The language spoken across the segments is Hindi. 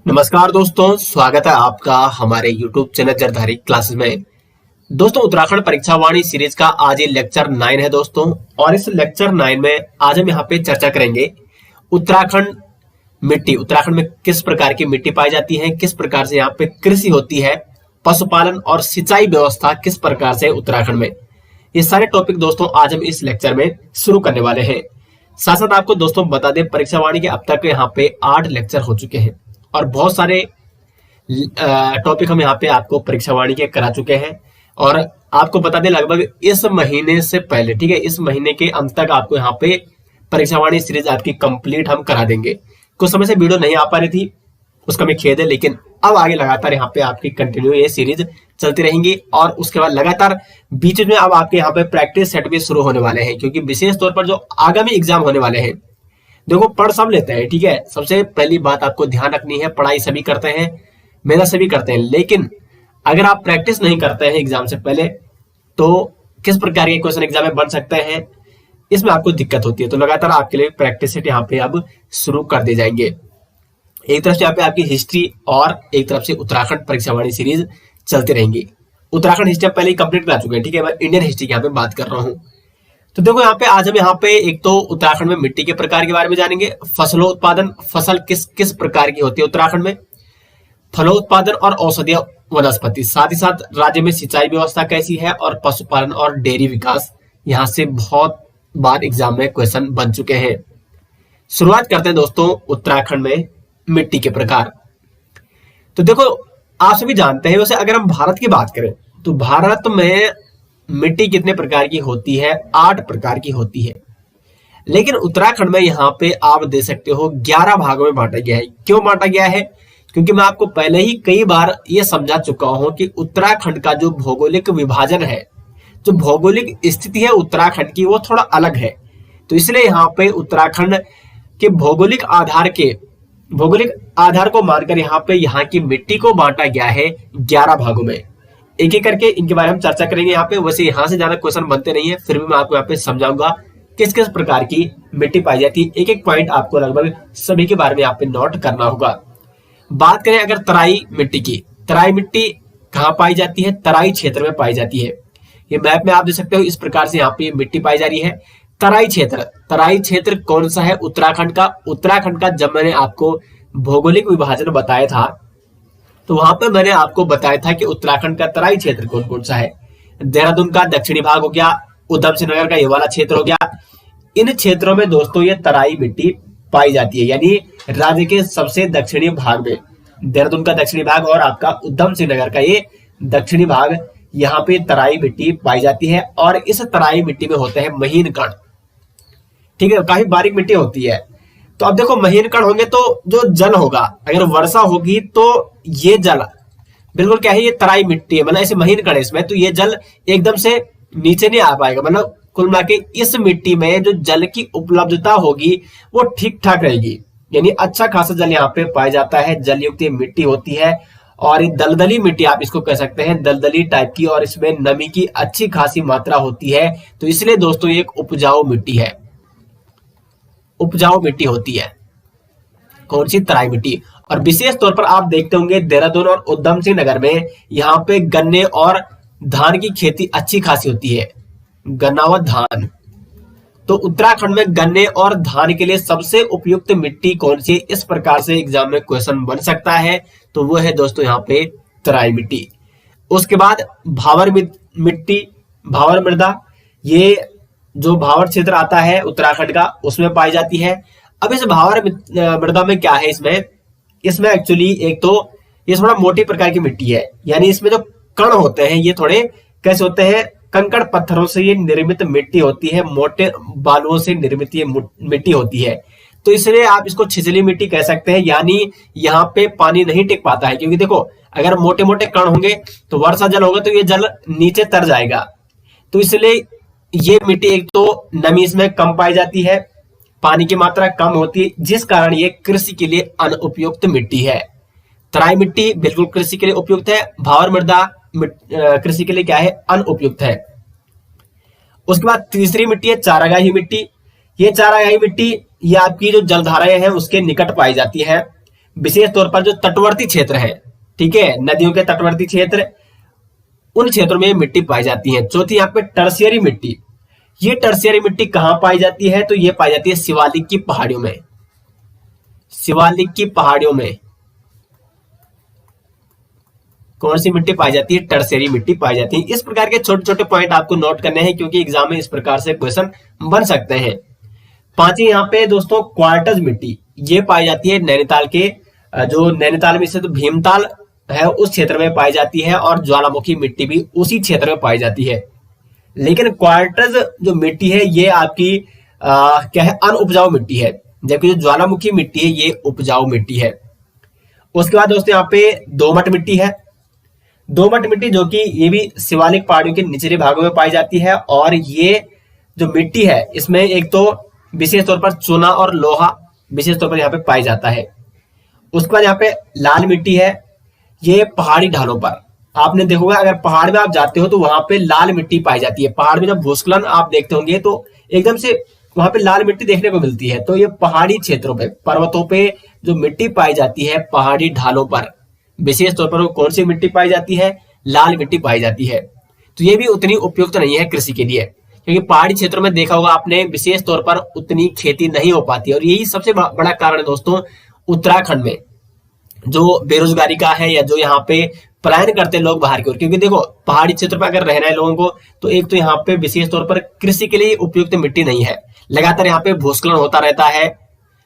नमस्कार दोस्तों, स्वागत है आपका हमारे YouTube चैनल जरधारी क्लासेस में। दोस्तों, उत्तराखंड परीक्षा वाणी सीरीज का आज ये लेक्चर 9 है दोस्तों। और इस लेक्चर 9 में आज हम यहाँ पे चर्चा करेंगे उत्तराखंड मिट्टी। उत्तराखंड में किस प्रकार की मिट्टी पाई जाती है, किस प्रकार से यहाँ पे कृषि होती है, पशुपालन और सिंचाई व्यवस्था किस प्रकार से उत्तराखंड में। ये सारे टॉपिक दोस्तों आज हम इस लेक्चर में शुरू करने वाले हैं। साथ साथ आपको दोस्तों बता दें, परीक्षा वाणी के अब तक यहाँ पे 8 लेक्चर हो चुके हैं और बहुत सारे टॉपिक हम यहाँ पे आपको परीक्षा वाणी के करा चुके हैं। और आपको बता दें, लगभग इस महीने से पहले, ठीक है, इस महीने के अंत तक आपको यहाँ पे परीक्षा वाणी सीरीज आपकी कंप्लीट हम करा देंगे। कुछ समय से वीडियो नहीं आ पा रही थी, उसका मैं खेद है, लेकिन अब आगे लगातार यहाँ पे आपकी कंटिन्यू ये सीरीज चलती रहेंगी। और उसके बाद लगातार बीच में अब आपके यहाँ पे प्रैक्टिस सेट भी शुरू होने वाले हैं, क्योंकि विशेष तौर पर जो आगामी एग्जाम होने वाले हैं, देखो पढ़ सब लेते हैं, ठीक है। सबसे पहली बात आपको ध्यान रखनी है, पढ़ाई सभी करते हैं, मेहनत सभी करते हैं, लेकिन अगर आप प्रैक्टिस नहीं करते हैं एग्जाम से पहले तो किस प्रकार के क्वेश्चन एग्जाम में बन सकते हैं, इसमें आपको दिक्कत होती है। तो लगातार आपके लिए प्रैक्टिस सेट यहाँ पे अब शुरू कर दिए जाएंगे। एक तरफ से यहाँ पे आपकी हिस्ट्री और एक तरफ से उत्तराखंड परीक्षा वाणी सीरीज चलती रहेंगी। उत्तराखंड हिस्ट्री आप पहले ही कंप्लीट करा चुके हैं, ठीक है। मैं इंडियन हिस्ट्री की यहाँ पे बात कर रहा हूँ। तो देखो यहाँ पे आज हम यहाँ पे एक तो उत्तराखंड में मिट्टी के प्रकार के बारे में जानेंगे, फसलों उत्पादन, फसल किस किस प्रकार की होती है उत्तराखंड में, फलों उत्पादन और औषधीय वनस्पति, साथ ही साथ राज्य में सिंचाई व्यवस्था कैसी है, और पशुपालन और डेयरी विकास यहाँ से बहुत बार एग्जाम में क्वेश्चन बन चुके हैं। शुरुआत करते हैं दोस्तों उत्तराखंड में मिट्टी के प्रकार। तो देखो आप सभी जानते हैं, वैसे अगर हम भारत की बात करें तो भारत में मिट्टी कितने प्रकार की होती है? 8 प्रकार की होती है। लेकिन उत्तराखंड में यहाँ पे आप दे सकते हो 11 भागों में बांटा गया है। क्यों बांटा गया है? क्योंकि मैं आपको पहले ही कई बार ये समझा चुका हूं कि उत्तराखंड का जो भौगोलिक विभाजन है, जो भौगोलिक स्थिति है उत्तराखंड की, वो थोड़ा अलग है। तो इसलिए यहाँ पे उत्तराखंड के भौगोलिक आधार को मानकर यहाँ की मिट्टी को बांटा गया है 11 भागों में। एक एक करके इनके बारे में चर्चा करेंगे यहाँ पे। वैसे यहाँ से ज्यादा क्वेश्चन बनते नहीं है, फिर भी मैं आपको यहाँ पे समझाऊंगा किस किस प्रकार की मिट्टी पाई जाती है। एक एक पॉइंट आपको लगभग सभी के बारे में यहाँ पे नोट करना होगा। बात करें अगर तराई मिट्टी की, तराई मिट्टी कहाँ पाई जाती है? तराई क्षेत्र में पाई जाती है। ये मैप में आप देख सकते हो, इस प्रकार से यहाँ पे मिट्टी पाई जा रही है। तराई क्षेत्र कौन सा है? उत्तराखंड का जब मैंने आपको भौगोलिक विभाजन बताया था तो वहां पर मैंने आपको बताया था कि उत्तराखंड का तराई क्षेत्र कौन कौन सा है। देहरादून का दक्षिणी भाग हो गया, उधम सिंह नगर का ये वाला क्षेत्र हो गया। इन क्षेत्रों में दोस्तों ये तराई मिट्टी पाई जाती है, यानी राज्य के सबसे दक्षिणी भाग में देहरादून का दक्षिणी भाग और आपका उधम सिंह नगर का ये दक्षिणी भाग, यहाँ पे तराई मिट्टी पाई जाती है। और इस तराई मिट्टी में होते हैं महीन कण, ठीक है, काफी बारीक मिट्टी होती है। तो अब देखो महीन कण होंगे तो जो जल होगा, अगर वर्षा होगी तो ये जल बिल्कुल क्या है, ये तराई मिट्टी है, मतलब ऐसे महीन कण है इसमें, तो ये जल एकदम से नीचे नहीं आ पाएगा। मतलब कुल मिला के इस मिट्टी में जो जल की उपलब्धता होगी वो ठीक ठाक रहेगी, यानी अच्छा खासा जल यहाँ पे पाया जाता है। जल युक्त मिट्टी होती है और ये दलदली मिट्टी आप इसको कह सकते हैं, दलदली टाइप की, और इसमें नमी की अच्छी खासी मात्रा होती है। तो इसलिए दोस्तों ये एक उपजाऊ मिट्टी है, उपजाऊ मिट्टी होती है। कौन सी? तराई मिट्टी। और विशेष तौर पर आप देखते होंगे देहरादून और उधम सिंह नगर में यहाँ पे गन्ने और धान की खेती अच्छी खासी होती है, गन्ना व धान। तो उत्तराखंड में गन्ने और धान के लिए सबसे उपयुक्त मिट्टी कौन सी? इस प्रकार से एग्जाम में क्वेश्चन बन सकता है, तो वो है दोस्तों यहाँ पे तराई मिट्टी। उसके बाद भावर मिट्टी, भावर मृदा, ये जो भावर क्षेत्र आता है उत्तराखंड का उसमें पाई जाती है। अब इस भावर मृदा में क्या है? इसमें एक्चुअली एक तो ये थोड़ा मोटी प्रकार की मिट्टी है, यानी इसमें जो कण होते हैं ये थोड़े कैसे होते हैं, कंकड़ पत्थरों से ये निर्मित मिट्टी होती है, मोटे बालुओं से निर्मित ये मिट्टी होती है। तो इसलिए आप इसको छिछली मिट्टी कह सकते हैं, यानी यहाँ पे पानी नहीं टिक पाता है, क्योंकि देखो अगर मोटे मोटे कण होंगे तो वर्षा जल होगा तो ये जल नीचे तर जाएगा। तो इसलिए ये मिट्टी एक तो नमी इसमें कम पाई जाती है, पानी की मात्रा कम होती है, जिस कारण ये कृषि के लिए अनुपयुक्त मिट्टी है। तराई मिट्टी बिल्कुल कृषि के लिए उपयुक्त है, भावर मृदा कृषि के लिए क्या है? अनुपयुक्त है। उसके बाद तीसरी मिट्टी है चारागाही मिट्टी। ये चारागाही मिट्टी ये आपकी जो जलधाराएं हैं उसके निकट पाई जाती है। विशेष तौर पर जो तटवर्ती क्षेत्र है, ठीक है, नदियों के तटवर्ती क्षेत्र, उन क्षेत्रों में मिट्टी पाई जाती है। चौथी यहाँ पे टर्शियरी मिट्टी। ये टर्शियरी मिट्टी कहां पाई जाती है? तो ये पाई जाती है शिवालिक की पहाड़ियों में। शिवालिक की पहाड़ियों में कौन सी मिट्टी पाई जाती है? टर्शियरी मिट्टी पाई जाती है। इस प्रकार के छोटे छोटे पॉइंट आपको नोट करने हैं, क्योंकि एग्जाम में इस प्रकार से क्वेश्चन बन सकते हैं। पांचवी यहाँ पे दोस्तों क्वार्टज मिट्टी, ये पाई जाती है नैनीताल के, जो नैनीताल में स्थित भीमताल है उस क्षेत्र में पाई जाती है, और ज्वालामुखी मिट्टी भी उसी क्षेत्र में पाई जाती है। लेकिन क्वार्टज जो मिट्टी है ये आपकी क्या है? अनउपजाऊ मिट्टी है, जबकि जो ज्वालामुखी मिट्टी है ये उपजाऊ मिट्टी है। उसके बाद दोस्तों यहाँ पे दोमट मिट्टी है। दोमट मिट्टी जो कि ये भी शिवालिक पहाड़ियों के निचले भागों में पाई जाती है, और ये जो मिट्टी है इसमें एक तो विशेष तौर पर चूना और लोहा विशेष तौर पर यहाँ पे पाई जाता है। उसके बाद यहाँ पे लाल मिट्टी है। ये पहाड़ी ढालों पर आपने देखोगे, अगर पहाड़ में आप जाते हो तो वहां पे लाल मिट्टी पाई जाती है। पहाड़ में जब भूस्खलन आप देखते होंगे तो एकदम से वहां पे लाल मिट्टी देखने को मिलती है। तो ये पहाड़ी क्षेत्रों पे, पर्वतों पे जो मिट्टी पाई जाती है, पहाड़ी ढालों पर विशेष तौर पर कौन सी मिट्टी पाई जाती है? लाल मिट्टी पाई जाती है। तो ये भी उतनी उपयुक्त नहीं है कृषि के लिए, क्योंकि पहाड़ी क्षेत्रों में देखा होगा आपने विशेष तौर पर उतनी खेती नहीं हो पाती। और यही सबसे बड़ा कारण है दोस्तों उत्तराखंड में जो बेरोजगारी का है, या जो यहाँ पे पलायन करते हैं लोग बाहर की ओर। क्योंकि देखो पहाड़ी क्षेत्र पर अगर रहना है लोगों को, तो एक तो यहाँ पे विशेष तौर पर कृषि के लिए उपयुक्त मिट्टी नहीं है, लगातार यहाँ पे भूस्खलन होता रहता है,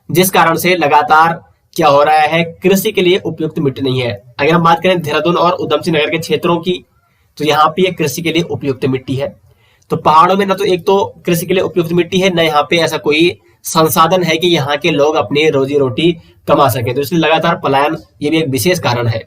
जिस कारण से लगातार क्या हो रहा है? कृषि के लिए उपयुक्त मिट्टी नहीं है। अगर हम बात करें देहरादून और उधम सिंह नगर के क्षेत्रों की, तो यहाँ पे कृषि के लिए उपयुक्त मिट्टी है। तो पहाड़ों में ना तो एक तो कृषि के लिए उपयुक्त मिट्टी है, न यहाँ पे ऐसा कोई संसाधन है कि यहाँ के लोग अपनी रोजी रोटी कमा सके, तो इसलिए लगातार पलायन ये भी एक विशेष कारण है।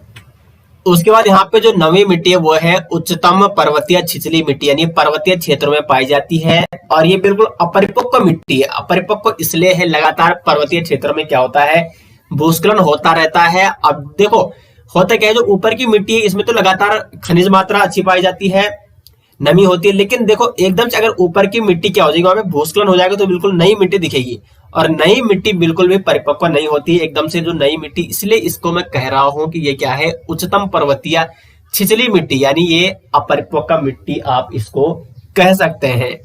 उसके बाद यहाँ पे जो नवी मिट्टी है वो है उच्चतम पर्वतीय छिछली मिट्टी, यानी पर्वतीय क्षेत्रों में पाई जाती है, और ये बिल्कुल अपरिपक्व मिट्टी है। अपरिपक्व इसलिए है, लगातार पर्वतीय क्षेत्रों में क्या होता है? भूस्खलन होता रहता है। अब देखो होता क्या है, जो ऊपर की मिट्टी है इसमें तो लगातार खनिज मात्रा अच्छी पाई जाती है, नमी होती है, लेकिन देखो एकदम से अगर ऊपर की मिट्टी क्या हो जाएगी, वहां पे भूस्खलन हो जाएगा तो बिल्कुल नई मिट्टी दिखेगी, और नई मिट्टी बिल्कुल भी परिपक्व नहीं होती है एकदम से जो नई मिट्टी। इसलिए इसको मैं कह रहा हूं कि ये क्या है? उच्चतम पर्वतीय छिछली मिट्टी, यानी ये अपरिपक्व मिट्टी आप इसको कह सकते हैं।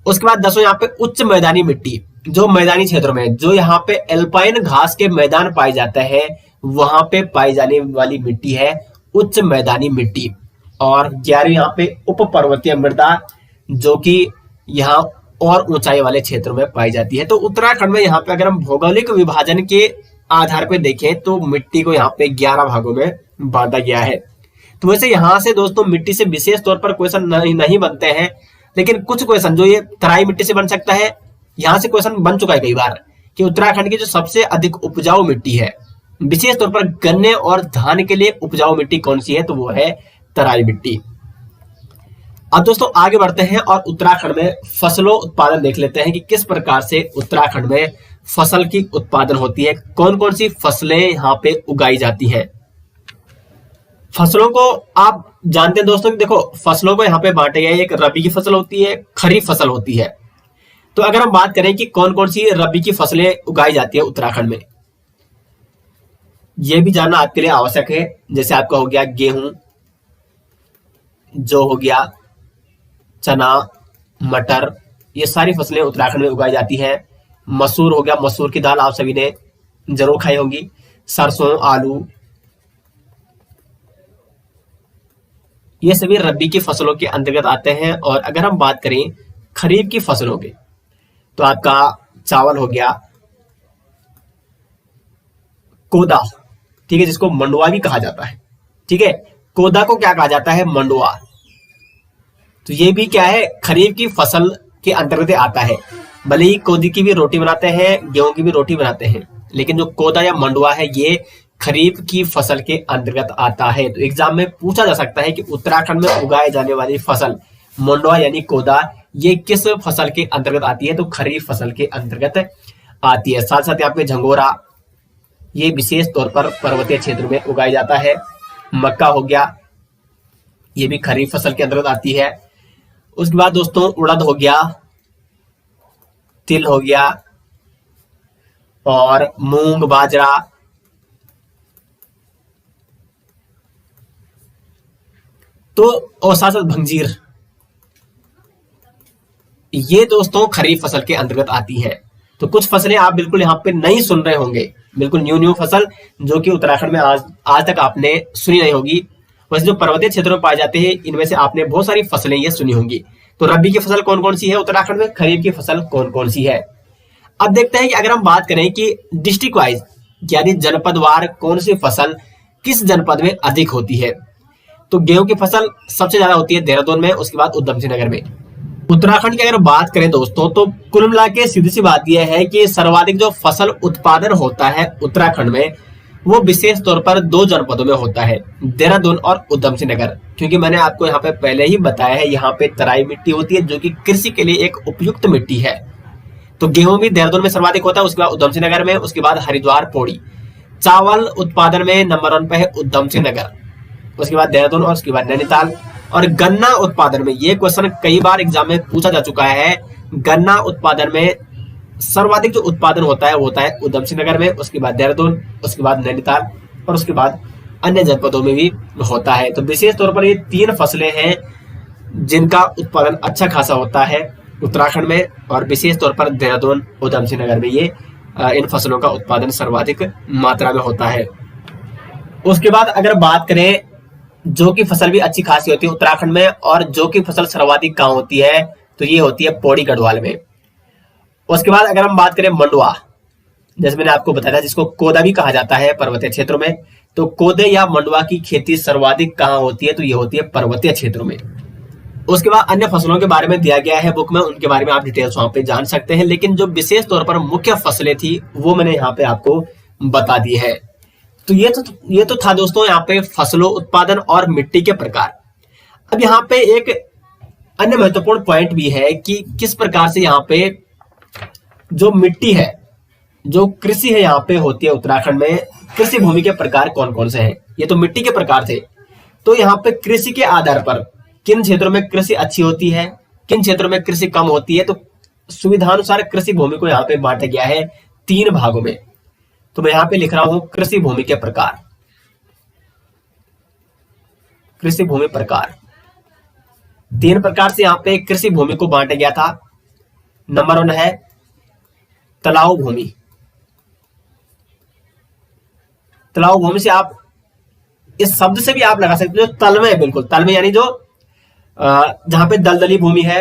उसके बाद 10वां यहाँ पे उच्च मैदानी मिट्टी, जो मैदानी क्षेत्रों में, जो यहाँ पे एल्पाइन घास के मैदान पाए जाते हैं, वहां पे पाई जाने वाली मिट्टी है उच्च मैदानी मिट्टी। और 11वीं यहाँ पे उप पर्वतीय मृदा, जो कि यहाँ और ऊंचाई वाले क्षेत्रों में पाई जाती है। तो उत्तराखंड में यहाँ पे अगर हम भौगोलिक विभाजन के आधार पर देखें तो मिट्टी को यहाँ पे 11 भागों में बांटा गया है। तो वैसे यहाँ से दोस्तों मिट्टी से विशेष तौर पर क्वेश्चन नहीं बनते हैं, लेकिन कुछ क्वेश्चन जो ये तराई मिट्टी से बन सकता है, यहाँ से क्वेश्चन बन चुका है कई बार कि उत्तराखंड की जो सबसे अधिक उपजाऊ मिट्टी है, विशेष तौर पर गन्ने और धान के लिए उपजाऊ मिट्टी कौन सी है? तो वो है तराई मिट्टी। अब दोस्तों आगे बढ़ते हैं और उत्तराखंड में फसलों उत्पादन देख लेते हैं कि किस प्रकार से उत्तराखंड में फसल की उत्पादन होती है, कौन कौन सी फसलें यहाँ पे उगाई जाती हैं। फसलों को आप जानते हैं दोस्तों कि देखो फसलों को यहाँ पे बांटे गए, एक रबी की फसल होती है, खरीफ फसल होती है। तो अगर हम बात करें कि कौन कौन सी रबी की फसलें उगाई जाती है उत्तराखंड में, यह भी जानना आपके लिए आवश्यक है। जैसे आपका हो गया गेहूं, जो हो गया चना, मटर, ये सारी फसलें उत्तराखंड में उगाई जाती हैं। मसूर हो गया, मसूर की दाल आप सभी ने जरूर खाई होगी। सरसों, आलू, ये सभी रबी की फसलों के अंतर्गत आते हैं। और अगर हम बात करें खरीफ की फसलों की, तो आपका चावल हो गया, कोदा, ठीक है, जिसको मंडुआ भी कहा जाता है, ठीक है, कोदा को क्या कहा जाता है? मंडुआ। तो ये भी क्या है? खरीफ की फसल के अंतर्गत आता है। भले ही कोदी की भी रोटी बनाते हैं, गेहूं की भी रोटी बनाते हैं, लेकिन जो कोदा या मंडुआ है ये खरीफ की फसल के अंतर्गत आता है। तो एग्जाम में पूछा जा सकता है कि उत्तराखंड में उगाए जाने वाली फसल मंडुआ यानी कोदा, ये किस फसल के अंतर्गत आती है? तो खरीफ फसल के अंतर्गत आती है। साथ साथ यहाँ पे झंगोरा, ये विशेष तौर पर पर्वतीय क्षेत्र में उगाया जाता है। मक्का हो गया, ये भी खरीफ फसल के अंतर्गत आती है। उसके बाद दोस्तों उड़द हो गया, तिल हो गया, और मूंग, बाजरा, तो और साथ साथ भंजीर, ये दोस्तों खरीफ फसल के अंतर्गत आती है। तो कुछ फसलें आप बिल्कुल यहाँ पे नहीं सुन रहे होंगे, बिल्कुल न्यू न्यू फसल जो कि उत्तराखंड में आज तक आपने सुनी नहीं होगी। वैसे जो पर्वतीय क्षेत्रों में पाए जाते हैं इनमें से आपने बहुत सारी फसलें ये सुनी होंगी। तो रबी की फसल कौन कौन सी है उत्तराखंड में, खरीफ की फसल कौन कौन सी है। अब देखते हैं कि अगर हम बात करें कि डिस्ट्रिक्ट वाइज यानी जनपदवार कौन सी फसल किस जनपद में अधिक होती है। तो गेहूं की फसल सबसे ज्यादा होती है देहरादून में, उसके बाद उधम सिंह नगर में। उत्तराखंड की अगर बात करें दोस्तों तो कुल मिला के सीधी सी बात यह है कि सर्वाधिक जो फसल उत्पादन होता है उत्तराखंड में वो विशेष तौर पर दो जनपदों में होता है, देहरादून और उधम सिंह नगर। क्योंकि मैंने आपको यहाँ पे पहले ही बताया है यहाँ पे तराई मिट्टी होती है जो कि कृषि के लिए एक उपयुक्त मिट्टी है। तो गेहूं भी देहरादून में सर्वाधिक होता है, उसके बाद उधम सिंह नगर में, उसके बाद हरिद्वार पौड़ी। चावल उत्पादन में नंबर 1 पे है उधम सिंह नगर, उसके बाद देहरादून और उसके बाद नैनीताल। और गन्ना उत्पादन में, ये क्वेश्चन कई बार एग्जाम में पूछा जा चुका है, गन्ना उत्पादन में सर्वाधिक जो उत्पादन होता है वो होता है उधम सिंह नगर में, उसके बाद देहरादून, उसके बाद नैनीताल और उसके बाद अन्य जनपदों में भी होता है। तो विशेष तौर पर ये 3 फसलें हैं जिनका उत्पादन अच्छा खासा होता है उत्तराखंड में, और विशेष तौर पर देहरादून उधम सिंह नगर में ये इन फसलों का उत्पादन सर्वाधिक मात्रा में होता है। उसके बाद अगर बात करें जौ की फसल भी अच्छी खासी होती है उत्तराखंड में, और जौ की फसल सर्वाधिक कहाँ होती है तो ये होती है पौड़ी गढ़वाल में। उसके बाद अगर हम बात करें मंडुआ, जैसे मैंने आपको बताया था जिसको कोदा भी कहा जाता है पर्वतीय क्षेत्रों में, तो कोदे या मंडुआ की खेती सर्वाधिक कहाँ होती है तो ये होती है पर्वतीय क्षेत्रों में। उसके बाद अन्य फसलों के बारे में दिया गया है बुक में, उनके बारे में आप डिटेल्स वहां पे जान सकते हैं, लेकिन जो विशेष तौर पर मुख्य फसलें थी वो मैंने यहाँ पे आपको बता दी है। तो ये तो था दोस्तों यहाँ पे फसलों उत्पादन और मिट्टी के प्रकार। अब यहाँ पे एक अन्य महत्वपूर्ण पॉइंट भी है कि किस प्रकार से यहाँ पे जो मिट्टी है, जो कृषि है यहाँ पे होती है उत्तराखंड में, कृषि भूमि के प्रकार कौन कौन से हैं। ये तो मिट्टी के प्रकार थे। तो यहाँ पे कृषि के आधार पर किन क्षेत्रों में कृषि अच्छी होती है, किन क्षेत्रों में कृषि कम होती है, तो सुविधानुसार कृषि भूमि को यहाँ पे बांटा गया है 3 भागों में। तो मैं यहाँ पे लिख रहा हूं कृषि भूमि के प्रकार। कृषि भूमि प्रकार 3 प्रकार से यहाँ पे कृषि भूमि को बांटा गया था। नंबर 1 है तलाव भूमि। तलाव भूमि से आप इस शब्द से भी आप लगा सकते हो जो तलमे, बिल्कुल तलमे यानी जो जहां पे दलदली भूमि है,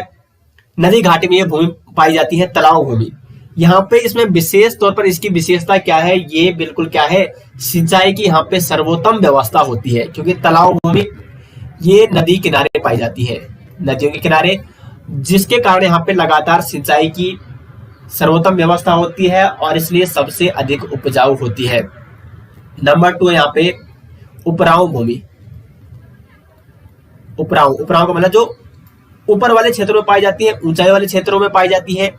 नदी घाटी में ये भूमि पाई जाती है, तलाव भूमि। यहाँ पे इसमें विशेष तौर पर इसकी विशेषता क्या है, ये बिल्कुल क्या है, सिंचाई की यहाँ पे सर्वोत्तम व्यवस्था होती है। क्योंकि तलाव भूमि ये नदी किनारे पाई जाती है, नदियों के किनारे, जिसके कारण यहाँ पे लगातार सिंचाई की सर्वोत्तम व्यवस्था होती है और इसलिए सबसे अधिक उपजाऊ होती है। नंबर 2 यहाँ पे उपराऊ भूमि। उपराऊ का मतलब जो ऊपर वाले क्षेत्रों में पाई जाती है, ऊंचाई वाले क्षेत्रों में पाई जाती है,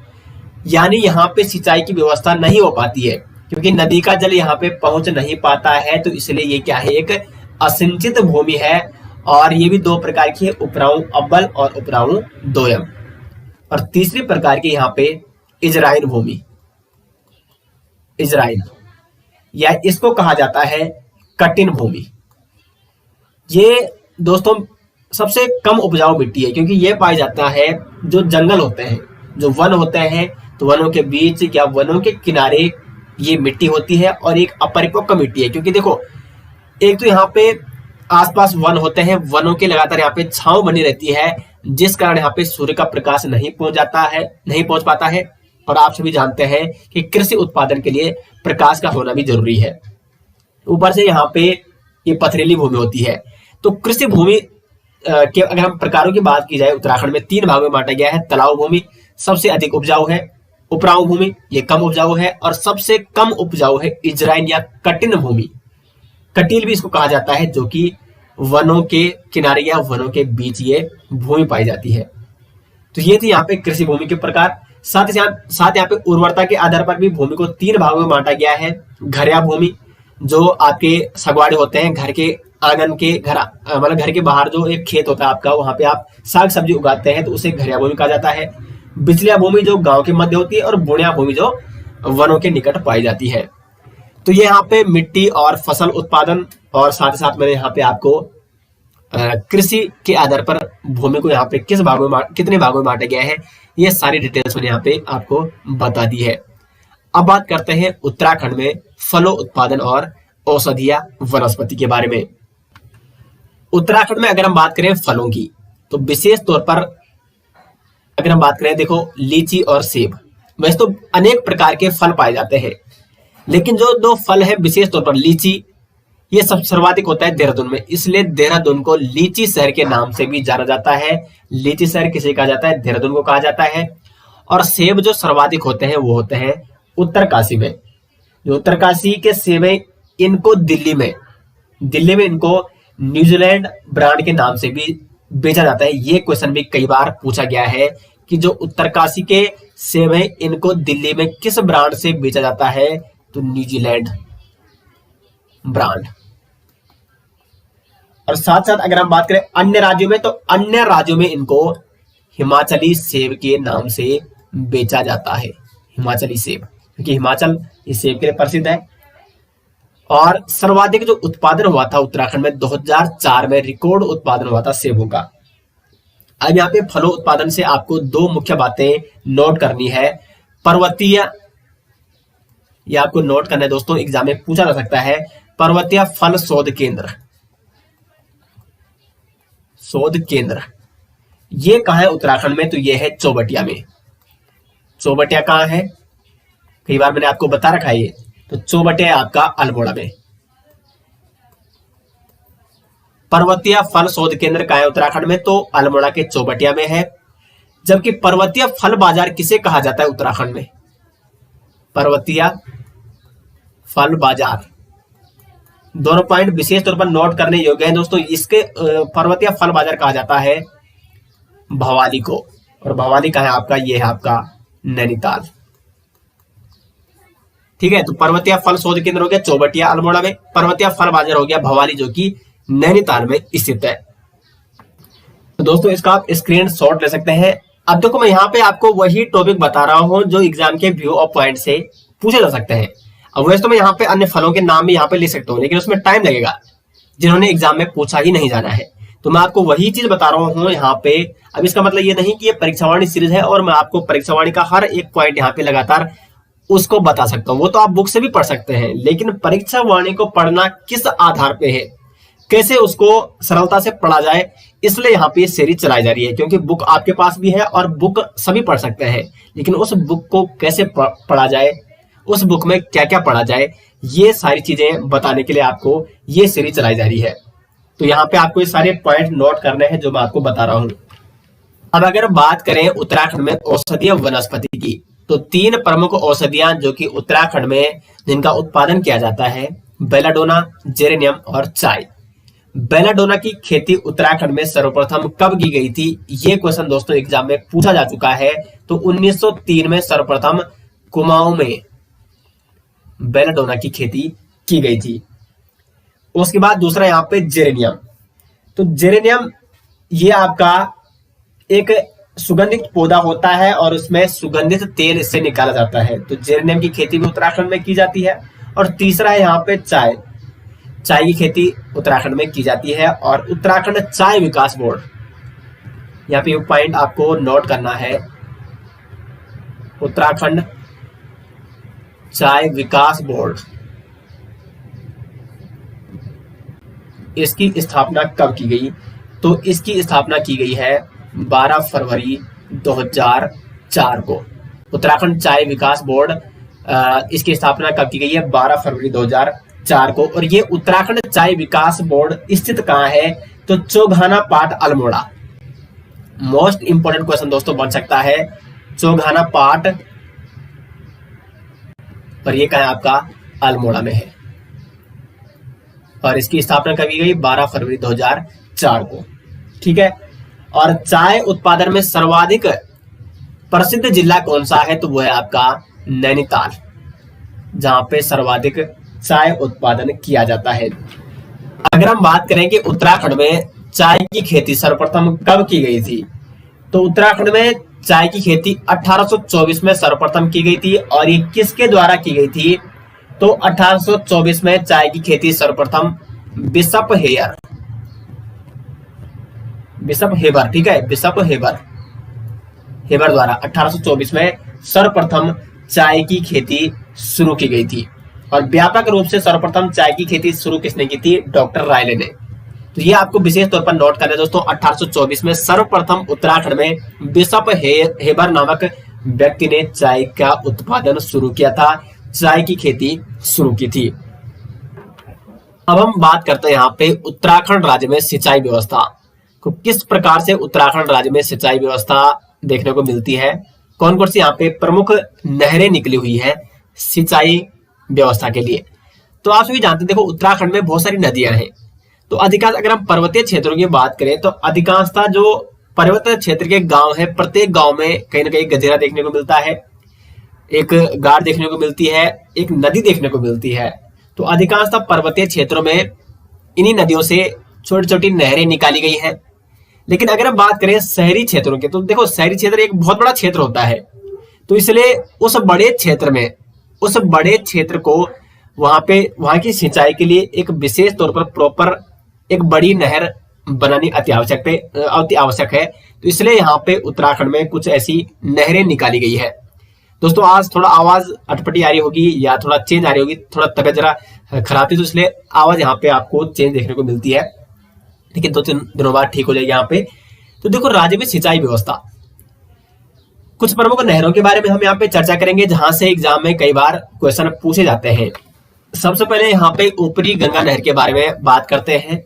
यानी यहाँ पे सिंचाई की व्यवस्था नहीं हो पाती है क्योंकि नदी का जल यहाँ पे पहुंच नहीं पाता है। तो इसलिए ये क्या है, एक असिंचित भूमि है। और ये भी 2 प्रकार की है, उपराऊ अव्वल और उपराऊ दोयम। और तीसरी प्रकार की यहाँ पे इजराइल भूमि। इजराइल या इसको कहा जाता है कठिन भूमि। ये दोस्तों सबसे कम उपजाऊ मिट्टी है क्योंकि ये पाया जाता है जो जंगल होते हैं, जो वन होते हैं, तो वनों के बीच या वनों के किनारे ये मिट्टी होती है। और एक अपरिपक्व मिट्टी है क्योंकि देखो, एक तो यहाँ पे आसपास वन होते हैं, वनों के लगातार यहाँ पे छांव बनी रहती है, जिस कारण यहाँ पे सूर्य का प्रकाश नहीं पहुंच पाता है। और आप सभी जानते हैं कि कृषि उत्पादन के लिए प्रकाश का होना भी जरूरी है। ऊपर से यहाँ पे ये पथरीली भूमि होती है। तो कृषि भूमि के अगर हम प्रकारों की बात की जाए, उत्तराखंड में 3 भागों में बांटा गया है। तलाव भूमि सबसे अधिक उपजाऊ है, उपराऊ भूमि ये कम उपजाऊ है, और सबसे कम उपजाऊ है इजराइल या कठिन भूमि। कटील भी इसको कहा जाता है, जो कि वनों के किनारे या वनों के बीच ये भूमि पाई जाती है। तो ये थी यहाँ पे कृषि भूमि के प्रकार। साथ यहाँ पे उर्वरता के आधार पर भी भूमि को 3 भागों में बांटा गया है। घरिया भूमि, जो आपके सगवाड़े होते हैं, घर के आंगन के मतलब घर के बाहर जो एक खेत होता है आपका, वहां पे आप साग सब्जी उगाते हैं, तो उसे घरिया भूमि कहा जाता है। बिचलिया भूमि जो गांव के मध्य होती है, और बुनिया भूमि जो वनों के निकट पाई जाती है। तो ये यहाँ पे मिट्टी और फसल उत्पादन, और साथ ही साथ मैंने यहाँ पे आपको कृषि के आधार पर भूमि को यहाँ पे किस भागों में कितने भागों में बांटा गया है, ये सारी डिटेल्स मैंने यहाँ पे आपको बता दी है। अब बात करते हैं उत्तराखंड में फलों उत्पादन और औषधीय वनस्पति के बारे में। उत्तराखंड में अगर हम बात करें फलों की, तो विशेष तौर पर अगर हम बात करें, देखो लीची और सेब, वैसे तो अनेक प्रकार के फल पाए जाते हैं, लेकिन जो दो फल है विशेष तौर पर लीची, ये सब सर्वाधिक होता है देहरादून में, इसलिए देहरादून को लीची शहर के नाम से भी जाना जाता है। लीची शहर किसे कहा जाता है, देहरादून को कहा जाता है। और सेब जो सर्वाधिक होते हैं वो होते हैं उत्तरकाशी में। जो उत्तरकाशी के सेब है, इनको दिल्ली में इनको न्यूजीलैंड ब्रांड के नाम से भी बेचा जाता है। ये क्वेश्चन भी कई बार पूछा गया है कि जो उत्तरकाशी के सेब है, इनको दिल्ली में किस ब्रांड से बेचा जाता है, तो न्यूजीलैंड ब्रांड। और साथ साथ अगर हम बात करें अन्य राज्यों में, तो अन्य राज्यों में इनको हिमाचली सेब के नाम से बेचा जाता है। हिमाचली सेब, क्योंकि हिमाचल इस सेब के लिए प्रसिद्ध है। और सर्वाधिक जो उत्पादन हुआ था उत्तराखंड में 2004 में रिकॉर्ड उत्पादन हुआ था सेबों का। अब यहाँ पे फलों उत्पादन से आपको दो मुख्य बातें नोट करनी है। पर्वतीय, ये आपको नोट करना है दोस्तों, एग्जाम में पूछा जा सकता है। पर्वतीय फल शोध केंद्र ये कहाँ है उत्तराखंड में, तो ये है चौबटिया में। चौबटिया कहाँ है, कई बार मैंने आपको बता रखा है ये, तो चौबटिया है आपका अल्मोड़ा में। पर्वतीय फल शोध केंद्र कहाँ है उत्तराखंड में, तो अल्मोड़ा के चौबटिया में है। जबकि पर्वतीय फल बाजार किसे कहा जाता है उत्तराखंड में, पर्वतीय फल बाजार, दोनों पॉइंट विशेष तौर पर नोट करने योग्य हैं दोस्तों। इसके पर्वतीय फल बाजार कहा जाता है भवाली को, और भवाली का है आपका, ये है आपका नैनीताल। ठीक है, तो पर्वतीय फल शोध केंद्र हो गया चौबटिया अल्मोड़ा में, पर्वतीय फल बाजार हो गया भवाली, जो कि नैनीताल में स्थित है। तो दोस्तों इसका आप स्क्रीन शॉट ले सकते हैं। अब देखो मैं यहाँ पे आपको वही टॉपिक बता रहा हूँ जो एग्जाम के व्यू ऑफ पॉइंट से पूछे जा सकते हैं। अब वैसे तो मैं यहाँ पे अन्य फलों के नाम भी यहाँ पे लिख सकता हूँ, लेकिन उसमें टाइम लगेगा, जिन्होंने एग्जाम में पूछा ही नहीं जाना है। तो मैं आपको वही चीज बता रहा हूँ यहाँ पे। अब इसका मतलब ये नहीं कि ये परीक्षावाणी सीरीज है और मैं आपको परीक्षावाणी का हर एक पॉइंट यहाँ पे लगातार उसको बता सकता हूँ। वो तो आप बुक से भी पढ़ सकते हैं, लेकिन परीक्षावाणी को पढ़ना किस आधार पे है, कैसे उसको सरलता से पढ़ा जाए, इसलिए यहाँ पे सीरीज चलाई जा रही है। क्योंकि बुक आपके पास भी है और बुक सभी पढ़ सकते हैं, लेकिन उस बुक को कैसे पढ़ा जाए, उस बुक में क्या क्या पढ़ा जाए, ये सारी चीजें बताने के लिए आपको ये सीरीज चलाई जा रही है। तो यहाँ पे आपको ये सारे पॉइंट नोट करने हैं जो मैं आपको बता रहा हूँ। अब अगर बात करें उत्तराखंड में औषधीय वनस्पति की, तो 3 प्रमुख औषधियां जो कि उत्तराखंड में जिनका उत्पादन किया जाता है, बेलाडोना, जेरेनियम और चाय। बेलाडोना की खेती उत्तराखंड में सर्वप्रथम कब की गई थी, ये क्वेश्चन दोस्तों एग्जाम में पूछा जा चुका है। तो 1903 में सर्वप्रथम कुमाऊं में बेलाडोना की खेती की गई थी। उसके बाद दूसरा यहाँ पे जेरेनियम। तो जेरेनियम ये आपका एक सुगंधित पौधा होता है और उसमें सुगंधित तेल इससे निकाला जाता है। तो जेरेनियम की खेती भी उत्तराखंड में की जाती है। और तीसरा है यहाँ पे चाय की खेती उत्तराखंड में की जाती है। और उत्तराखंड चाय विकास बोर्ड, यहाँ पे पॉइंट आपको नोट करना है, उत्तराखंड चाय विकास बोर्ड, इसकी स्थापना कब की गई, तो इसकी स्थापना की गई है 12 फरवरी 2004 को। उत्तराखंड चाय विकास बोर्ड, इसकी स्थापना कब की गई है, 12 फरवरी 2004 को। और ये उत्तराखंड चाय विकास बोर्ड स्थित कहाँ है, तो चौघाना पाट अल्मोड़ा। मोस्ट इंपोर्टेंट क्वेश्चन दोस्तों बन सकता है, चौघाना पाट, और ये कहाँ है आपका, अल्मोड़ा में है। और इसकी स्थापना कब की गई, 12 फरवरी 2004 को। ठीक है, और चाय उत्पादन में सर्वाधिक प्रसिद्ध जिला कौन सा है, तो वो है आपका नैनीताल, जहां पे सर्वाधिक चाय उत्पादन किया जाता है। अगर हम बात करें कि उत्तराखंड में चाय की खेती सर्वप्रथम कब की गई थी, तो उत्तराखंड में चाय की खेती 1824 में सर्वप्रथम की गई थी। और ये किसके द्वारा की गई थी, तो 1824 में चाय की खेती सर्वप्रथम बिशप हेयर बिशप हेबर, ठीक है, बिशप हेबर, हेबर द्वारा 1824 में सर्वप्रथम चाय की खेती शुरू की गई थी। और व्यापक रूप से सर्वप्रथम चाय की खेती शुरू किसने की थी? डॉक्टर रायले ने। तो ये आपको विशेष तौर पर नोट करना है दोस्तों, 1824 में सर्वप्रथम उत्तराखंड में बिशप हेबर नामक व्यक्ति ने चाय का उत्पादन शुरू किया था, चाय की खेती शुरू की थी। अब हम बात करते हैं यहाँ पे उत्तराखंड राज्य में सिंचाई व्यवस्था को, किस प्रकार से उत्तराखंड राज्य में सिंचाई व्यवस्था देखने को मिलती है, कौन कौन सी यहाँ पे प्रमुख नहरें निकली हुई है सिंचाई व्यवस्था के लिए। तो आप सभी जानते हैं, देखो उत्तराखंड में बहुत सारी नदियां हैं। तो अधिकांश, अगर हम पर्वतीय क्षेत्रों की बात करें तो अधिकांशतः जो पर्वतीय क्षेत्र के गांव है, प्रत्येक गांव में कहीं ना कहीं गधेरा देखने को मिलता है, एक गाड़ देखने को मिलती है, एक नदी देखने को मिलती है। तो अधिकांशतः पर्वतीय क्षेत्रों में इन्हीं नदियों से छोटी छोटी नहरें निकाली गई हैं। लेकिन अगर हम बात करें शहरी क्षेत्रों की, तो देखो शहरी क्षेत्र एक बहुत बड़ा क्षेत्र होता है, तो इसलिए उस बड़े क्षेत्र को वहां की सिंचाई के लिए एक विशेष तौर पर प्रॉपर एक बड़ी नहर बनानी अति आवश्यक है। तो इसलिए यहाँ पे उत्तराखंड में कुछ ऐसी नहरें निकाली गई है। दोस्तों आज थोड़ा आवाज अटपटी आ रही होगी या थोड़ा चेंज आ रही होगी, थोड़ा तबियत जरा खराब थी, तो इसलिए आवाज यहाँ पे आपको चेंज देखने को मिलती है, लेकिन 2-3 दिनों बाद ठीक हो जाएगी यहाँ पे। तो देखो राज्य में सिंचाई व्यवस्था, कुछ प्रमुख नहरों के बारे में हम यहाँ पे चर्चा करेंगे, जहां से एग्जाम में कई बार क्वेश्चन पूछे जाते हैं। सबसे पहले यहाँ पे ऊपरी गंगा नहर के बारे में बात करते हैं।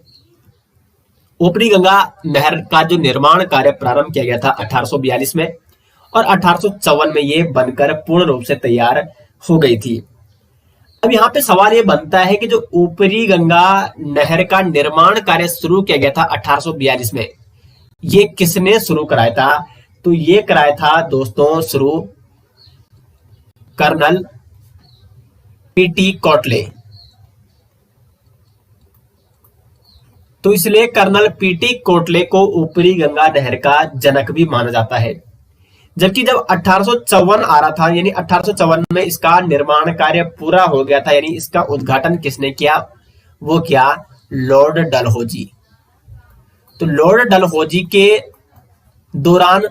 ऊपरी गंगा नहर का जो निर्माण कार्य प्रारंभ किया गया था 1842 में, और 1854 में ये बनकर पूर्ण रूप से तैयार हो गई थी। अब यहाँ पे सवाल ये बनता है कि जो ऊपरी गंगा नहर का निर्माण कार्य शुरू किया गया था 1842 में, ये किसने शुरू कराया था? तो ये कराया था दोस्तों शुरू कर्नल पीटी कोटले। तो इसलिए कर्नल पीटी कोटले को ऊपरी गंगा नहर का जनक भी माना जाता है। जबकि जब 1854 आ रहा था, यानी 1854 में इसका निर्माण कार्य पूरा हो गया था, यानी इसका उद्घाटन किसने किया? वो किया लॉर्ड डलहौजी। तो लॉर्ड डलहौजी के दौरान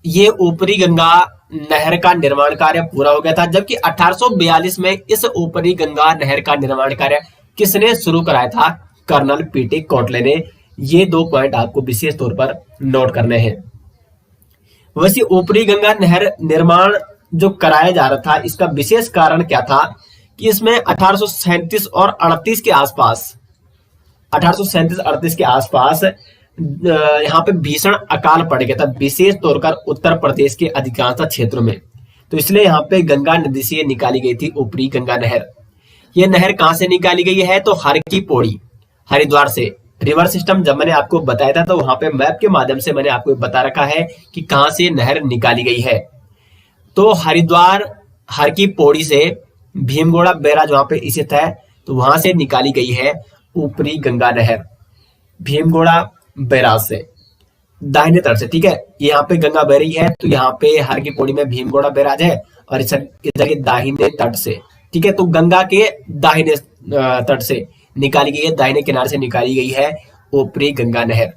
ये ऊपरी गंगा नहर का निर्माण कार्य पूरा हो गया था। जबकि 1842 में इस ऊपरी गंगा नहर का निर्माण कार्य किसने शुरू कराया था? कर्नल पीटी कोटले ने। ये 2 पॉइंट आपको विशेष तौर पर नोट करने हैं। वैसे ऊपरी गंगा नहर निर्माण जो कराया जा रहा था, इसका विशेष कारण क्या था कि इसमें 1837 और 38 के आसपास, 1837-38 के आसपास यहाँ पे भीषण अकाल पड़ गया था, विशेष तौर पर उत्तर प्रदेश के अधिकांश क्षेत्रों में। तो इसलिए यहाँ पे गंगा नदी से निकाली गई थी ऊपरी गंगा नहर। यह नहर कहां से निकाली गई है? तो हर की पौड़ी, हरिद्वार से। रिवर सिस्टम जब मैंने आपको बताया था, तो वहां पे मैप के माध्यम से मैंने आपको बता रखा है कि कहां से नहर निकाली गई है। तो हरिद्वार हर की पौड़ी से भीमगोड़ा बैराज वहां पे स्थित है, तो वहां से निकाली गई है ऊपरी गंगा नहर, भीमगोड़ा बैराज से दाहिने तट से। ठीक है, यहाँ पे गंगा बह रही है, तो यहाँ पे हर की पौड़ी में भीमगोड़ा बैराज है, और इधर के दाहिने तट से, ठीक है, तो गंगा के दाहिने तट से निकाली गई है, दाहिने किनारे से निकाली गई है ऊपरी गंगा नहर।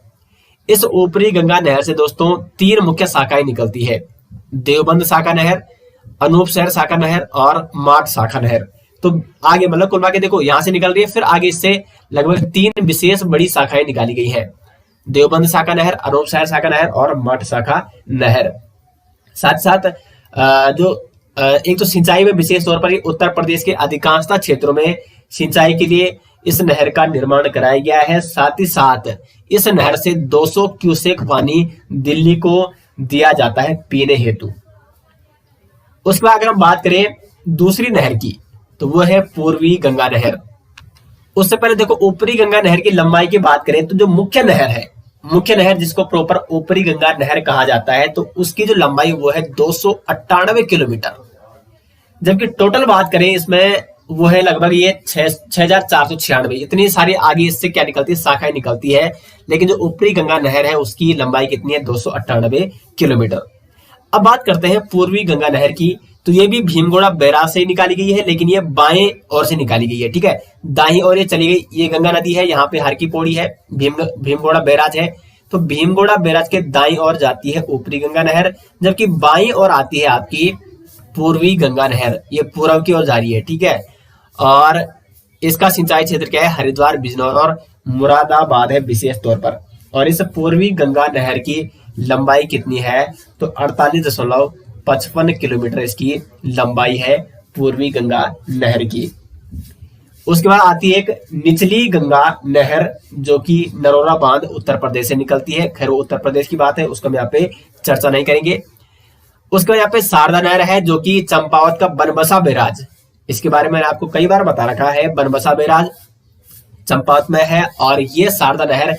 इस ऊपरी गंगा नहर से दोस्तों 3 मुख्य शाखाएं निकलती है, देवबंद शाखा नहर, अनूपशहर शाखा नहर और माट शाखा नहर। तो आगे मतलब कुल मिला के देखो यहाँ से निकल रही है, फिर आगे इससे लगभग 3 विशेष बड़ी शाखाएं निकाली गई है, देवबंद शाखा नहर, अनूपशहर शाखा नहर और मठ शाखा नहर। साथ साथ जो एक तो सिंचाई में विशेष तौर पर उत्तर प्रदेश के अधिकांशतः क्षेत्रों में सिंचाई के लिए इस नहर का निर्माण कराया गया है। साथ ही साथ इस नहर से 200 क्यूसेक पानी दिल्ली को दिया जाता है पीने हेतु। उसके बाद अगर हम बात करें दूसरी नहर की, तो वो है पूर्वी गंगा नहर। उससे पहले देखो ऊपरी गंगा नहर की लंबाई की बात करें, तो जो मुख्य नहर है, मुख्य नहर जिसको प्रॉपर ऊपरी गंगा नहर कहा जाता है, तो उसकी जो लंबाई वो है 298 किलोमीटर। जबकि टोटल बात करें इसमें वो है लगभग ये 6496। इतनी सारी आगे इससे क्या निकलती है, शाखाएं निकलती है, लेकिन जो ऊपरी गंगा नहर है उसकी लंबाई कितनी है, 298 किलोमीटर। अब बात करते हैं पूर्वी गंगा नहर की, तो ये भी भीमगोड़ा बैराज से निकाली गई है, लेकिन ये बाएं ओर से निकाली गई है। ठीक है, दाईं ओर ये चली गई, ये गंगा नदी है, यहाँ पे हर की पौड़ी है, भीमगोड़ा बैराज है, तो भीमगोड़ा बैराज के दाईं ओर जाती है ऊपरी गंगा नहर, जबकि बाईं ओर आती है आपकी पूर्वी गंगा नहर, ये पूर्व की ओर जा रही है, ठीक है। और इसका सिंचाई क्षेत्र क्या है, हरिद्वार, बिजनौर और मुरादाबाद है विशेष तौर पर। और इस पूर्वी गंगा नहर की लंबाई कितनी है, तो 48.55 किलोमीटर इसकी लंबाई है पूर्वी गंगा नहर की। उसके बाद आती है एक निचली गंगा नहर, जो कि नरोरा बांध उत्तर प्रदेश से निकलती है। खैर उत्तर प्रदेश की बात है, उसको हम यहाँ पे चर्चा नहीं करेंगे। उसके बाद यहाँ पे शारदा नहर है, जो कि चंपावत का बनबसा बैराज, इसके बारे में आपको कई बार बता रखा है। बनबसा बैराज चंपावत में है। और ये शारदा नहर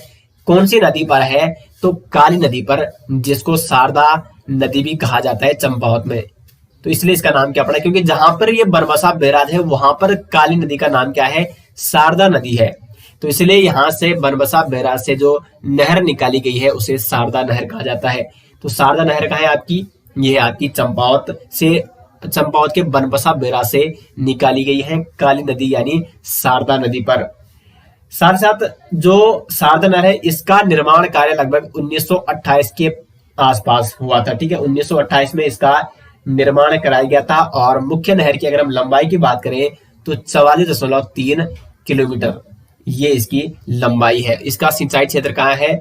कौन सी नदी पर है, तो काली नदी पर, जिसको शारदा नदी भी कहा जाता है चंपावत में। तो इसलिए इसका नाम क्या पड़ा, क्योंकि जहां पर ये बनबसा बैराज है वहां पर काली नदी का नाम क्या है, शारदा नदी है। तो इसलिए यहां से बनबसा बैराज से जो नहर निकाली गई है उसे शारदा नहर कहा जाता है। तो शारदा नहर कहाँ है आपकी, ये है आपकी चंपावत से, चंपावत के बनबसा बैराज से निकाली गई है काली नदी यानी शारदा नदी पर। साथ साथ जो शारदा नहर है इसका निर्माण कार्य लगभग 1928 के आसपास हुआ था, ठीक है। 1928 में इसका निर्माण कराया गया था। और मुख्य नहर की अगर हम लंबाई की बात करें तो 44.3 किलोमीटर ये इसकी लंबाई है। इसका सिंचाई क्षेत्र कहाँ है,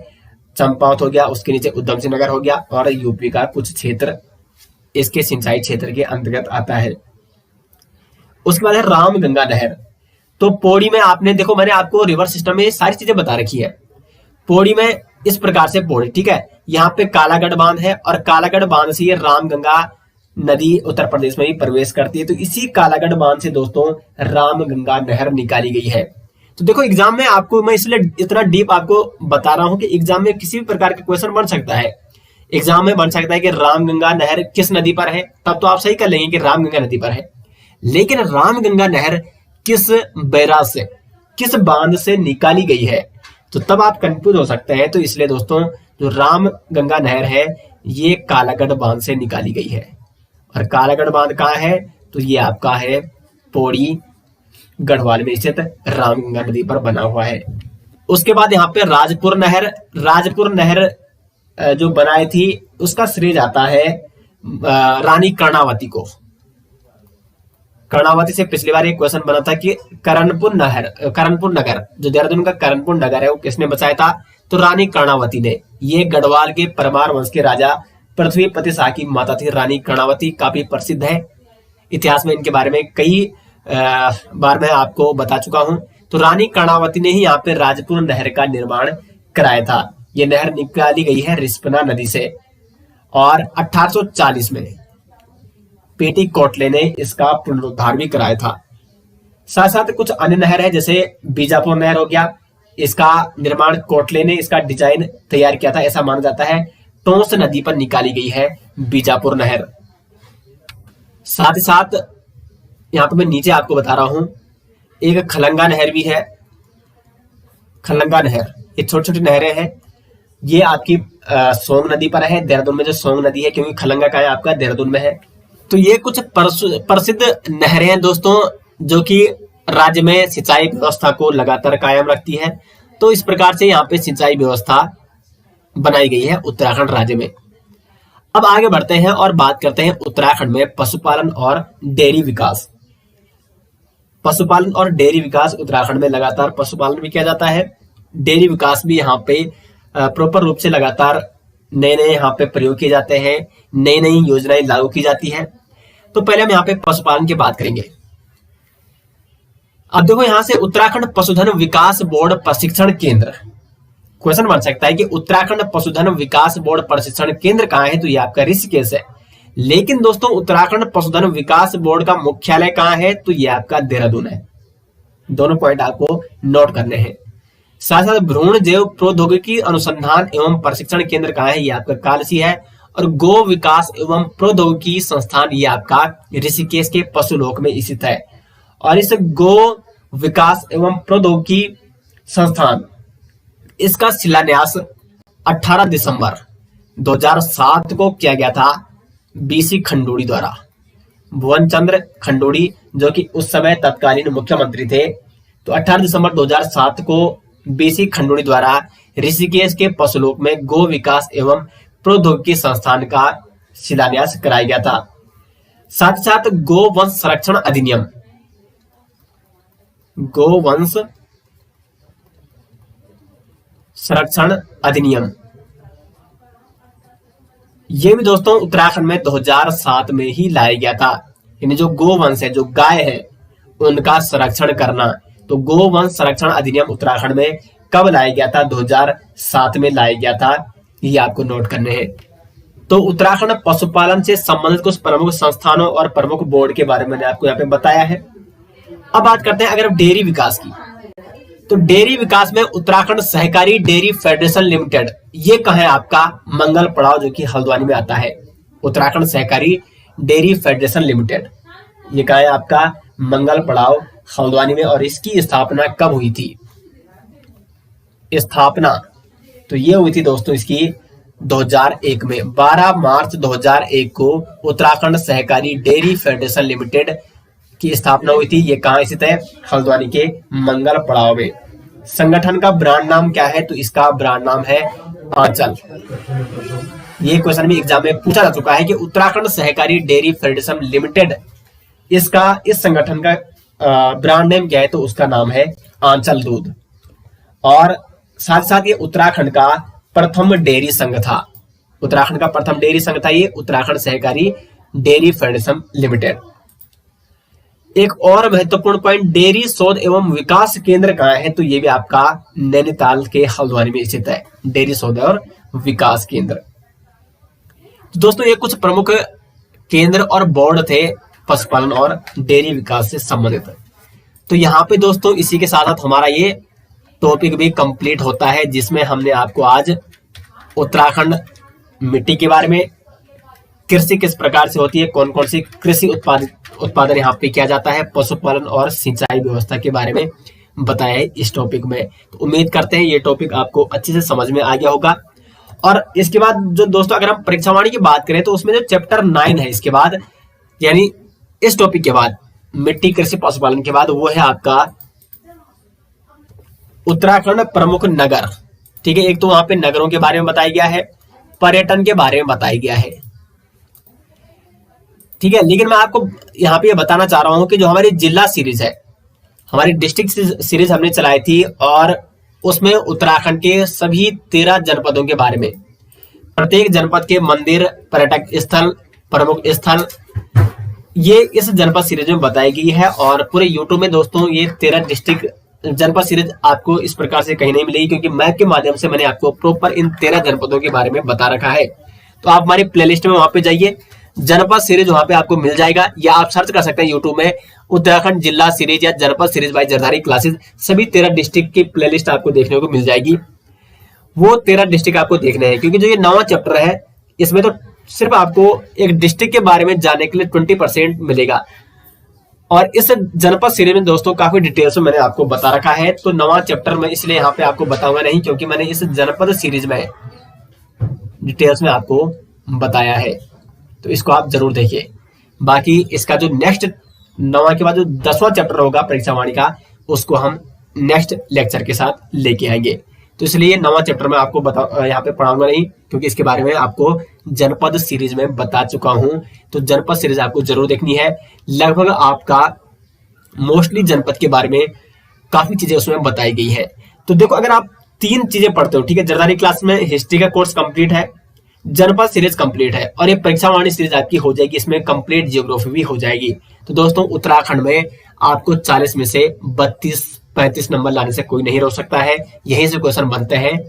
चंपावत हो गया, उसके नीचे उधम सिंह नगर हो गया, और यूपी का कुछ क्षेत्र इसके सिंचाई क्षेत्र के अंतर्गत आता है। उसके बाद है रामगंगा नहर। तो पौड़ी में आपने देखो, मैंने आपको रिवर सिस्टम में सारी चीजें बता रखी है। पौड़ी में इस प्रकार से पौड़ी, ठीक है, यहाँ पे कालागढ़ बांध है और कालागढ़ बांध से ये रामगंगा नदी उत्तर प्रदेश में भी प्रवेश करती है। तो इसी कालागढ़ बांध से दोस्तों रामगंगा नहर निकाली गई है। तो देखो एग्जाम में आपको मैं इसलिए इतना डीप आपको बता रहा हूं कि एग्जाम में किसी भी प्रकार का क्वेश्चन बन सकता है। एग्जाम में बन सकता है कि रामगंगा नहर किस नदी पर है, तब तो आप सही कर लेंगे कि रामगंगा नदी पर है। लेकिन रामगंगा नहर किस बैराज से, किस बांध से निकाली गई है, तो तब आप कंफ्यूज हो सकते हैं। तो इसलिए दोस्तों जो रामगंगा नहर है ये कालागढ़ बांध से निकाली गई है। और कालागढ़ बांध कहाँ है, तो ये आपका है पौड़ी गढ़वाल में स्थित रामगंगा नदी पर बना हुआ है। उसके बाद यहाँ पे राजपुर नहर, राजपुर नहर जो बनाई थी उसका श्रेय जाता है रानी कर्णावती को। कर्णावती से पिछली बार एक क्वेश्चन बना था कि करणपुर नगर जो देहरादून का करणपुर नगर है वो किसने बचाया था, तो रानी कर्णावती ने। ये गढ़वाल के परमार वंश के राजा पृथ्वीपति शाह की माता थी रानी कर्णावती, काफी प्रसिद्ध है। इतिहास में इनके बारे में कई बार मैं आपको बता चुका हूं। तो रानी कर्णावती ने ही यहाँ पे राजपुर नहर का निर्माण कराया था। ये नहर निकाली गई है रिस्पना नदी से। और 1840 में पेटी कोटले ने इसका पुनरुद्धार भी कराया था। साथ साथ कुछ अन्य नहर है, जैसे बीजापुर नहर हो गया, इसका निर्माण कोटले ने इसका डिजाइन तैयार किया था, ऐसा माना जाता है। टोंस नदी पर निकाली गई है बीजापुर नहर। साथ ही साथ यहाँ पे मैं नीचे आपको बता रहा हूं एक खलंगा नहर भी है। खलंगा नहर, ये छोटी छोटी नहरें हैं, ये आपकी सोंग नदी पर है। देहरादून में जो सोंग नदी है, क्योंकि खलंगा का है आपका देहरादून में है। तो ये कुछ प्रसिद्ध नहरें हैं दोस्तों, जो कि राज्य में सिंचाई व्यवस्था को लगातार कायम रखती है। तो इस प्रकार से यहाँ पे सिंचाई व्यवस्था बनाई गई है उत्तराखंड राज्य में। अब आगे बढ़ते हैं और बात करते हैं उत्तराखंड में पशुपालन और डेयरी विकास। पशुपालन और डेयरी विकास, उत्तराखंड में लगातार पशुपालन भी किया जाता है, डेयरी विकास भी यहाँ पे प्रॉपर रूप से लगातार नए नए यहाँ पे प्रयोग किए जाते हैं, नई नई योजनाएं लागू की जाती है। तो पहले हम यहाँ पे पशुपालन की बात करेंगे। अब देखो यहाँ से उत्तराखंड पशुधन विकास बोर्ड प्रशिक्षण केंद्र, क्वेश्चन बन सकता है कि उत्तराखंड पशुधन विकास बोर्ड प्रशिक्षण केंद्र कहाँ है, तो ये आपका ऋषिकेश है। लेकिन दोस्तों उत्तराखंड पशुधन विकास बोर्ड का मुख्यालय कहाँ है, तो ये आपका देहरादून है। दोनों पॉइंट आपको नोट करने हैं। साथ साथ भ्रूण जैव प्रौद्योगिकी अनुसंधान एवं प्रशिक्षण केंद्र कहाँ है, ये आपका कालसी है। और गो विकास एवं प्रौद्योगिकी संस्थान ये आपका ऋषिकेश के पशुलोक में स्थित है। और इस गो विकास एवं प्रौद्योगिकी संस्थान, इसका शिलान्यास 18 दिसंबर 2007 को किया गया था बीसी खंडूड़ी द्वारा। भुवन चंद्र खंडूड़ी जो कि उस समय तत्कालीन मुख्यमंत्री थे, तो 18 दिसंबर 2007 को बीसी खंडूड़ी द्वारा ऋषिकेश के पशुलोक में गो विकास एवं प्रौद्योगिकी संस्थान का शिलान्यास कराया गया था। साथ साथ गोवंश संरक्षण अधिनियम, गोवंश संरक्षण अधिनियम, ये भी दोस्तों उत्तराखंड में 2007 में ही लाया गया था। यानी जो गोवंश है, जो गाय है, उनका संरक्षण करना। तो गोवंश संरक्षण अधिनियम उत्तराखंड में कब लाया गया था? 2007 में लाया गया था। ये आपको नोट करने हैं। तो उत्तराखंड पशुपालन से संबंधित कुछ प्रमुख संस्थानों और प्रमुख बोर्ड के बारे में मैंने आपको यहाँ पे बताया है। अब बात करते हैं अगर डेयरी विकास की, तो डेयरी विकास में उत्तराखंड सहकारी डेयरी फेडरेशन लिमिटेड, ये कहाँ है? आपका मंगल पड़ाव, जो कि हल्द्वानी में आता है। उत्तराखंड सहकारी डेयरी फेडरेशन लिमिटेड, ये कहाँ है? आपका मंगल पड़ाव, हल्द्वानी में। और इसकी स्थापना कब हुई थी? स्थापना तो ये हुई थी दोस्तों इसकी 2001 में, 12 मार्च 2001 को उत्तराखंड सहकारी डेयरी फेडरेशन लिमिटेड की स्थापना हुई थी। ये कहाँ स्थित है? हल्द्वानी के मंगल पड़ाव में। संगठन का ब्रांड नाम क्या है? तो इसका ब्रांड नाम है आंचल। ये क्वेश्चन भी एग्जाम में पूछा जा चुका है कि उत्तराखंड सहकारी डेयरी फेडरेशन लिमिटेड, इसका इस संगठन का ब्रांड नेम क्या है? तो उसका नाम है आंचल दूध। और साथ साथ ये उत्तराखंड का प्रथम डेयरी संघ था। उत्तराखंड का प्रथम डेयरी संघ था ये उत्तराखंड सहकारी डेयरी फेडरेशन लिमिटेड। एक और महत्वपूर्ण पॉइंट, डेयरी शोध एवं विकास केंद्र कहाँ है? तो ये भी आपका नैनीताल के हल्द्वानी में स्थित है, डेयरी शोध और विकास केंद्र। तो दोस्तों ये कुछ प्रमुख केंद्र और बोर्ड थे पशुपालन और डेयरी विकास से संबंधित। तो यहाँ पे दोस्तों इसी के साथ हमारा ये टॉपिक भी कंप्लीट होता है, जिसमें हमने आपको आज उत्तराखंड मिट्टी के बारे में, कृषि किस प्रकार से होती है, कौन कौन सी कृषि उत्पादन यहाँ पे किया जाता है, पशुपालन और सिंचाई व्यवस्था के बारे में बताया है इस टॉपिक में। तो उम्मीद करते हैं ये टॉपिक आपको अच्छे से समझ में आ गया होगा। और इसके बाद जो दोस्तों अगर हम परीक्षावाणी की बात करें तो उसमें जो चैप्टर 9 है इसके बाद, यानी इस टॉपिक के बाद, मिट्टी कृषि पशुपालन के बाद, वो है आपका उत्तराखंड प्रमुख नगर। ठीक है, एक तो वहां पे नगरों के बारे में बताया गया है, पर्यटन के बारे में बताया गया है। ठीक है, लेकिन मैं आपको यहाँ पे बताना चाह रहा हूं कि जो हमारी जिला सीरीज है, हमारी डिस्ट्रिक्ट सीरीज हमने चलाई थी, और उसमें उत्तराखंड के सभी 13 जनपदों के बारे में, प्रत्येक जनपद के मंदिर, पर्यटक स्थल, प्रमुख स्थल, ये इस जनपद सीरीज में बताई गई है। और पूरे यूट्यूब में दोस्तों ये 13 डिस्ट्रिक्ट जनपद सीरीज आपको इस प्रकार से कहीं नहीं मिलेगी, क्योंकि मैप के माध्यम से मैंने आपको प्रॉपर इन 13 जनपदों के बारे में बता रखा है। तो आप हमारी प्लेलिस्ट में वहां पे जाइए, जनपद सीरीज वहां पे आपको मिल जाएगा, या आप सर्च कर सकते हैं यूट्यूब में उत्तराखंड जिला सीरीज या जनपद सीरीज बाय जरदारी क्लासेस। सभी 13 डिस्ट्रिक्ट की प्लेलिस्ट आपको देखने को मिल जाएगी। वो 13 डिस्ट्रिक्ट आपको देखने हैं, क्योंकि जो ये 9वां चैप्टर है इसमें तो सिर्फ आपको एक डिस्ट्रिक्ट के बारे में जानने के लिए 20% मिलेगा। और इस जनपद सीरीज में दोस्तों काफी डिटेल्स में मैंने आपको बता रखा है। तो 9वां चैप्टर में इसलिए यहाँ पे आपको बताऊंगा नहीं, क्योंकि मैंने इस जनपद सीरीज में डिटेल्स में आपको बताया है। तो इसको आप जरूर देखिए। बाकी इसका जो नेक्स्ट 9वां के बाद जो 10वां चैप्टर होगा परीक्षावाणी का, उसको हम नेक्स्ट लेक्चर के साथ लेके आएंगे। तो इसलिए 9वां चैप्टर में आपको यहाँ पे पढ़ाऊंगा नहीं, क्योंकि इसके बारे में आपको जनपद सीरीज में बता चुका हूं। तो जनपद सीरीज आपको जरूर देखनी है। लगभग आपका मोस्टली जनपद के बारे में काफी चीजें उसमें बताई गई है। तो देखो, अगर आप 3 चीजें पढ़ते हो, ठीक है, जरदारी क्लास में हिस्ट्री का कोर्स कंप्लीट है, जनपद सीरीज कंप्लीट है, और ये परीक्षावाणी सीरीज आपकी हो जाएगी, इसमें कंप्लीट जियोग्राफी भी हो जाएगी। तो दोस्तों उत्तराखंड में आपको 40 में से 32-35 नंबर लाने से कोई नहीं रोक सकता है। यहीं से क्वेश्चन बनते हैं,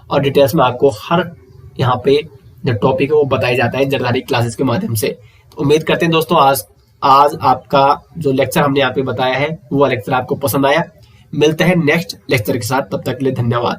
और डिटेल्स में आपको हर यहाँ पे जो टॉपिक है वो बताया जाता है जरदारी क्लासेस के माध्यम से। तो उम्मीद करते हैं दोस्तों आज आपका जो लेक्चर हमने यहाँ पे बताया है वो लेक्चर आपको पसंद आया। मिलते हैं नेक्स्ट लेक्चर के साथ, तब तक के लिए धन्यवाद।